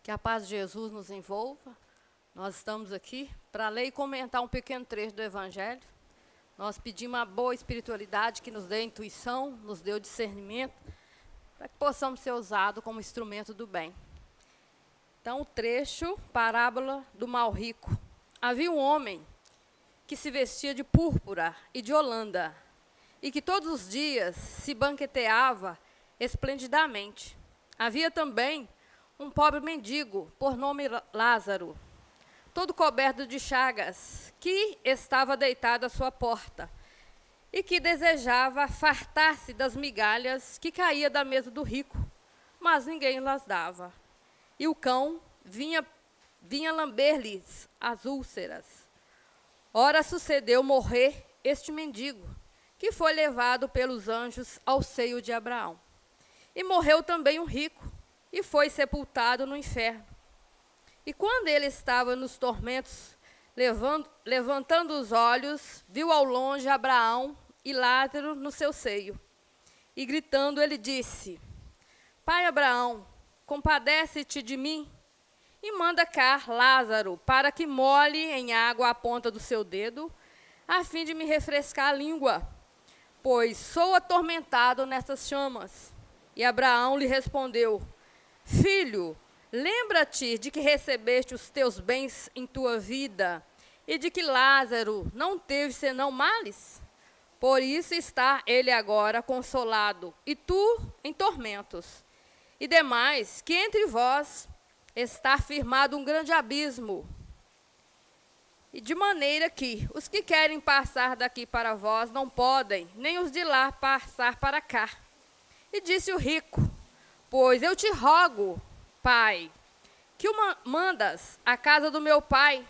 Que a paz de Jesus nos envolva. Nós estamos aqui para ler e comentar um pequeno trecho do Evangelho. Nós pedimos a boa espiritualidade que nos dê intuição, nos dê o discernimento, para que possamos ser usados como instrumento do bem. Então, o trecho, parábola do mal rico. Havia um homem que se vestia de púrpura e de holanda, e que todos os dias se banqueteava esplendidamente. Havia também um pobre mendigo, por nome Lázaro, todo coberto de chagas, que estava deitado à sua porta, e que desejava fartar-se das migalhas que caía da mesa do rico, mas ninguém las dava. E o cão vinha lamber-lhes as úlceras. Ora sucedeu morrer este mendigo, que foi levado pelos anjos ao seio de Abraão. E morreu também um rico, e foi sepultado no inferno. E quando ele estava nos tormentos, levantando os olhos, viu ao longe Abraão e Lázaro no seu seio. E gritando, ele disse: Pai Abraão, compadece-te de mim, e manda cá Lázaro, para que molhe em água a ponta do seu dedo, a fim de me refrescar a língua, pois sou atormentado nessas chamas. E Abraão lhe respondeu: Filho, lembra-te de que recebeste os teus bens em tua vida, e de que Lázaro não teve senão males? Por isso está ele agora consolado, e tu em tormentos. E demais, que entre vós está firmado um grande abismo, e de maneira que os que querem passar daqui para vós não podem, nem os de lá passar para cá. E disse o rico: Pois eu te rogo, pai, que mandas à casa do meu pai,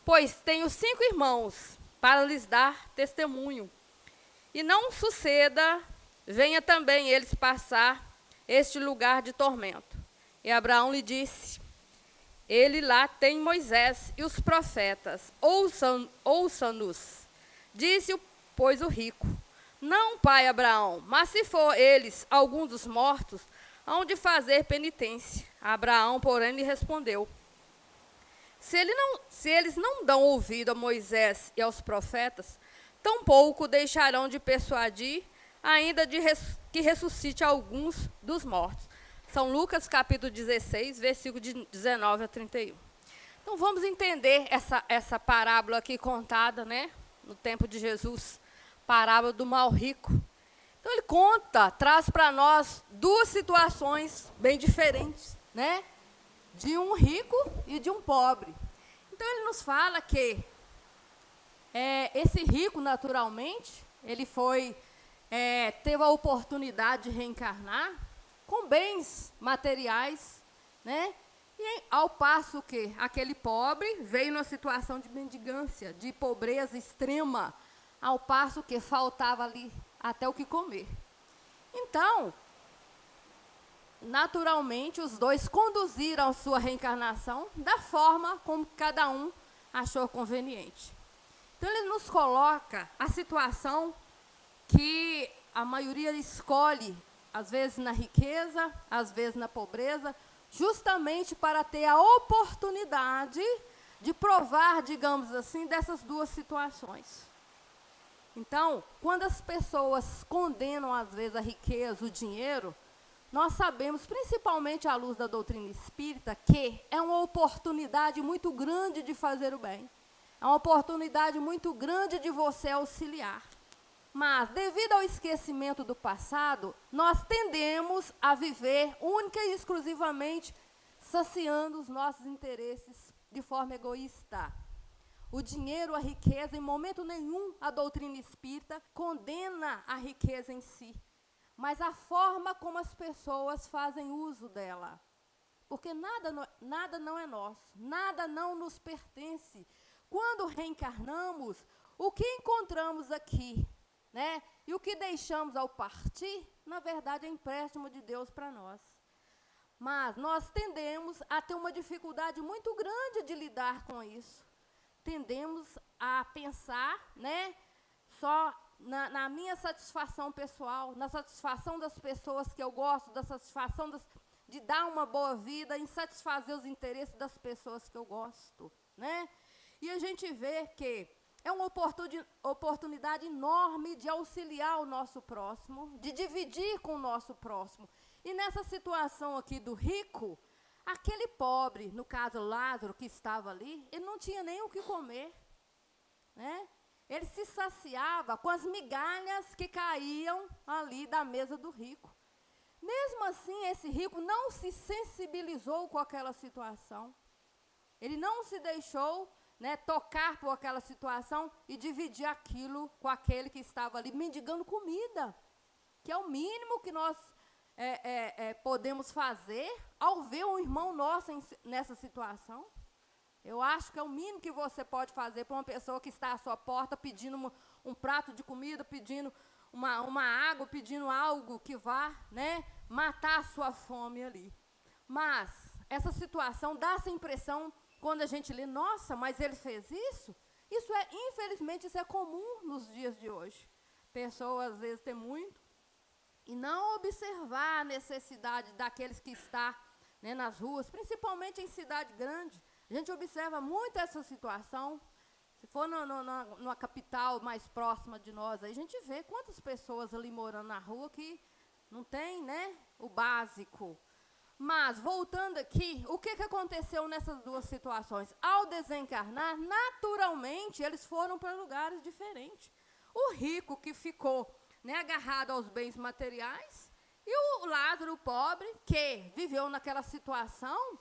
pois tenho 5 irmãos, para lhes dar testemunho. E não suceda, venha também eles passar este lugar de tormento. E Abraão lhe disse: Ele lá tem Moisés e os profetas, ouça-nos. Disse, pois, o rico: Não, pai Abraão, mas se for eles algum dos mortos, hão de fazer penitência. Abraão, porém, lhe respondeu: Se eles não dão ouvido a Moisés e aos profetas, tampouco deixarão de persuadir, ainda que ressuscite alguns dos mortos. São Lucas, capítulo 16, versículo de 19 a 31. Então, vamos entender essa parábola aqui contada, né, no tempo de Jesus, parábola do mal rico. Então, ele traz para nós 2 situações bem diferentes, né, de um rico e de um pobre. Então, ele nos fala que esse rico, naturalmente, ele teve a oportunidade de reencarnar com bens materiais, né? E ao passo que aquele pobre veio numa situação de mendigância, de pobreza extrema, ao passo que faltava ali até o que comer. Então, naturalmente, os dois conduziram a sua reencarnação da forma como cada um achou conveniente. Então, ele nos coloca a situação que a maioria escolhe, às vezes na riqueza, às vezes na pobreza, justamente para ter a oportunidade de provar, digamos assim, dessas 2 situações. Então, quando as pessoas condenam, às vezes, a riqueza, o dinheiro, nós sabemos, principalmente à luz da doutrina espírita, que é uma oportunidade muito grande de fazer o bem. É uma oportunidade muito grande de você auxiliar. Mas, devido ao esquecimento do passado, nós tendemos a viver única e exclusivamente saciando os nossos interesses de forma egoísta. O dinheiro, a riqueza, em momento nenhum a doutrina espírita condena a riqueza em si, mas a forma como as pessoas fazem uso dela. Porque nada não é nosso, nada não nos pertence. Quando reencarnamos, o que encontramos aqui, né? E o que deixamos ao partir, na verdade, é empréstimo de Deus para nós. Mas nós tendemos a ter uma dificuldade muito grande de lidar com isso. Tendemos a pensar, né, só na minha satisfação pessoal, na satisfação das pessoas que eu gosto, da satisfação de dar uma boa vida, em satisfazer os interesses das pessoas que eu gosto, né? E a gente vê que é uma oportunidade enorme de auxiliar o nosso próximo, de dividir com o nosso próximo. E nessa situação aqui do rico, aquele pobre, no caso Lázaro, que estava ali, ele não tinha nem o que comer, né? Ele se saciava com as migalhas que caíam ali da mesa do rico. Mesmo assim, esse rico não se sensibilizou com aquela situação. Ele não se deixou, né, tocar por aquela situação e dividir aquilo com aquele que estava ali mendigando comida, que é o mínimo que nós podemos fazer ao ver um irmão nosso nessa situação. Eu acho que é o mínimo que você pode fazer para uma pessoa que está à sua porta pedindo um prato de comida, pedindo uma água, pedindo algo que vá, né, matar a sua fome ali. Mas essa situação dá essa impressão, quando a gente lê, nossa, mas ele fez isso? Infelizmente, isso é comum nos dias de hoje. Pessoas, às vezes, têm muito e não observar a necessidade daqueles que estão, né, nas ruas, principalmente em cidade grande. A gente observa muito essa situação. Se for numa capital mais próxima de nós, aí a gente vê quantas pessoas ali morando na rua que não tem, né, o básico. Mas, voltando aqui, o que aconteceu nessas duas situações? Ao desencarnar, naturalmente, eles foram para lugares diferentes. O rico que ficou, né, agarrado aos bens materiais, e o Lázaro, o pobre, que viveu naquela situação,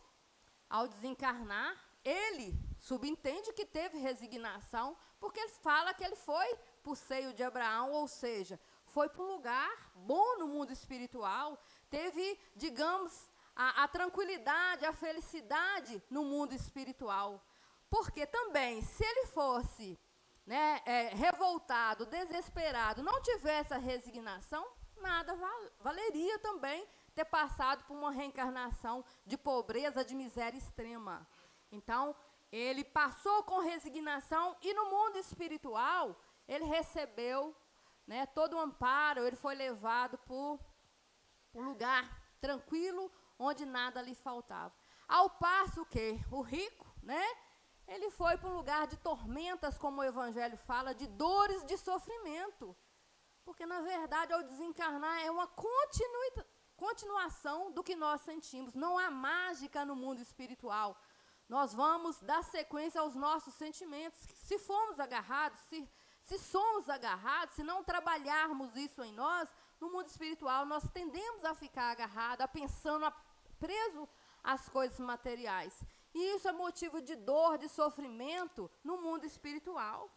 ao desencarnar, ele subentende que teve resignação, porque ele fala que ele foi para o seio de Abraão, ou seja, foi para um lugar bom no mundo espiritual, teve, digamos, a tranquilidade, a felicidade no mundo espiritual. Porque também, se ele fosse, né, revoltado, desesperado, não tivesse a resignação, nada valeria também ter passado por uma reencarnação de pobreza, de miséria extrema. Então, ele passou com resignação e no mundo espiritual, ele recebeu, né, todo o amparo, ele foi levado para um lugar tranquilo, onde nada lhe faltava. Ao passo que o rico, né, ele foi para um lugar de tormentas, como o Evangelho fala, de dores, de sofrimento. Porque, na verdade, ao desencarnar, é uma continuação do que nós sentimos. Não há mágica no mundo espiritual. Nós vamos dar sequência aos nossos sentimentos. Se formos agarrados, se somos agarrados, se não trabalharmos isso em nós, no mundo espiritual, nós tendemos a ficar agarrados, preso às coisas materiais. E isso é motivo de dor, de sofrimento no mundo espiritual.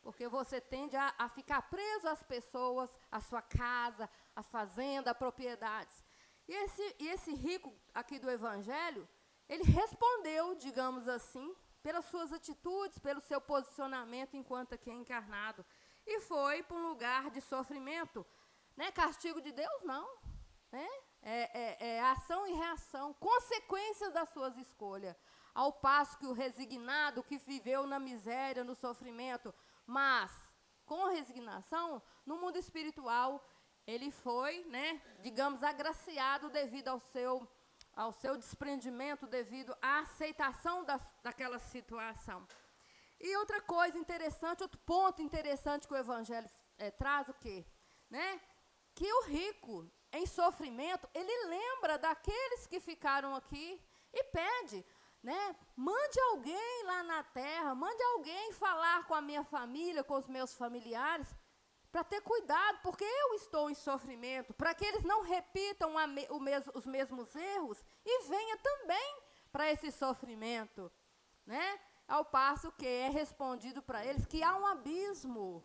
Porque você tende a ficar preso às pessoas, à sua casa, à fazenda, a propriedades. E esse rico aqui do Evangelho, ele respondeu, digamos assim, pelas suas atitudes, pelo seu posicionamento enquanto aqui encarnado. E foi para um lugar de sofrimento. Né? Castigo de Deus, não. Né? Ação e reação, consequências das suas escolhas. Ao passo que o resignado, que viveu na miséria, no sofrimento, mas com resignação, no mundo espiritual, ele foi, né, digamos, agraciado devido ao seu desprendimento, devido à aceitação daquela situação. E outra coisa interessante, outro ponto interessante que o Evangelho traz, o quê? Né? Que o rico, em sofrimento, ele lembra daqueles que ficaram aqui e pede, né, mande alguém lá na terra, mande alguém falar com a minha família, com os meus familiares, para ter cuidado, porque eu estou em sofrimento, para que eles não repitam os mesmos erros e venha também para esse sofrimento. Né? Ao passo que é respondido para eles que há um abismo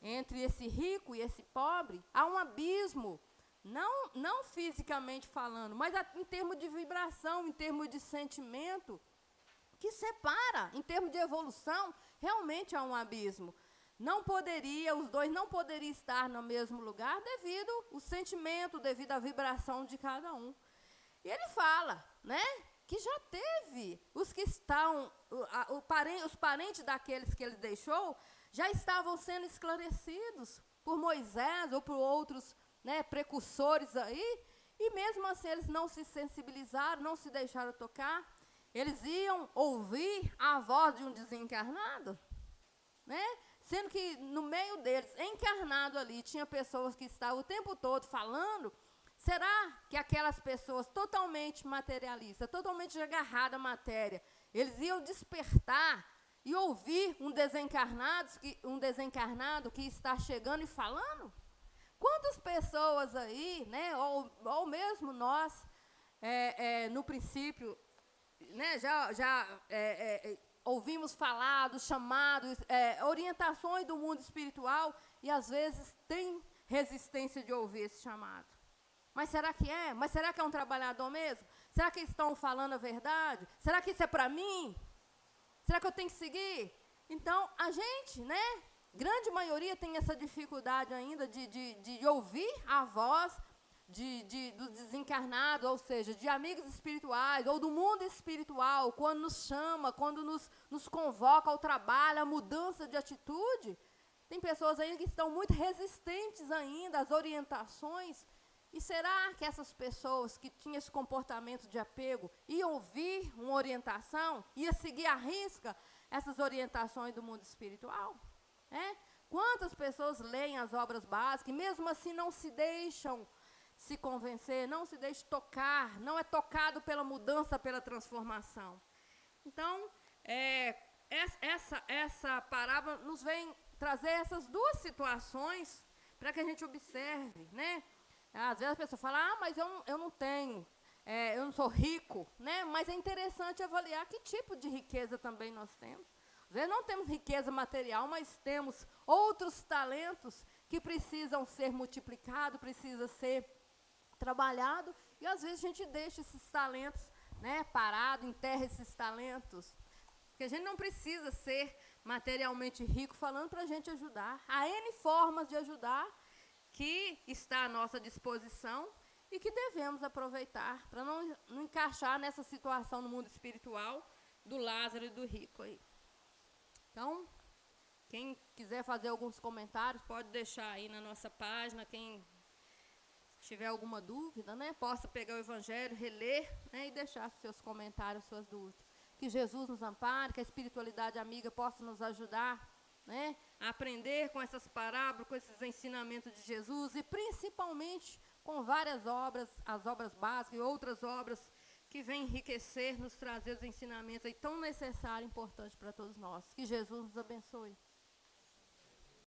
entre esse rico e esse pobre, há um abismo. Não fisicamente falando, mas em termos de vibração, em termos de sentimento, que separa, em termos de evolução, realmente há um abismo. Os dois não poderiam estar no mesmo lugar devido ao sentimento, devido à vibração de cada um. E ele fala, né, que já teve, os que estão, os parentes daqueles que ele deixou, já estavam sendo esclarecidos por Moisés ou por outros, né, precursores aí, E mesmo assim eles não se sensibilizaram, não se deixaram tocar. Eles iam ouvir a voz de um desencarnado, né? Sendo que no meio deles, encarnado ali, tinha pessoas que estavam o tempo todo falando. Será que aquelas pessoas totalmente materialistas, totalmente agarradas à matéria, eles iam despertar e ouvir um desencarnado que está chegando e falando? Quantas pessoas aí, né, ou mesmo nós, no princípio, né, já ouvimos falar dos chamados, orientações do mundo espiritual, e às vezes tem resistência de ouvir esse chamado. Mas será que é? Mas será que é um trabalhador mesmo? Será que eles estão falando a verdade? Será que isso é para mim? Será que eu tenho que seguir? Então, a gente, né, grande maioria tem essa dificuldade ainda de ouvir a voz do desencarnado, ou seja, de amigos espirituais, ou do mundo espiritual, quando nos chama, quando nos convoca ao trabalho, à mudança de atitude. Tem pessoas ainda que estão muito resistentes ainda às orientações. E será que essas pessoas que tinham esse comportamento de apego iam ouvir uma orientação, iam seguir à risca essas orientações do mundo espiritual? Quantas pessoas leem as obras básicas e mesmo assim não se deixam se convencer, não se deixam tocar, não é tocado pela mudança, pela transformação? Então, essa parábola nos vem trazer essas duas situações para que a gente observe, né? Às vezes a pessoa fala, mas eu não tenho, eu não sou rico, né? Mas é interessante avaliar que tipo de riqueza também nós temos. Às vezes não temos riqueza material, mas temos outros talentos que precisam ser multiplicados, precisam ser trabalhados, e às vezes a gente deixa esses talentos, né, parados, enterra esses talentos. Porque a gente não precisa ser materialmente rico falando para a gente ajudar. Há N formas de ajudar que está à nossa disposição e que devemos aproveitar para não encaixar nessa situação no mundo espiritual do Lázaro e do rico aí. Então, quem quiser fazer alguns comentários, pode deixar aí na nossa página. Quem tiver alguma dúvida, né, possa pegar o Evangelho, reler, né, e deixar seus comentários, suas dúvidas. Que Jesus nos ampare, que a espiritualidade amiga possa nos ajudar, né, a aprender com essas parábolas, com esses ensinamentos de Jesus e principalmente com várias obras, as obras básicas e outras obras que vêm enriquecer, nos trazer os ensinamentos aí tão necessários e importantes para todos nós. Que Jesus nos abençoe.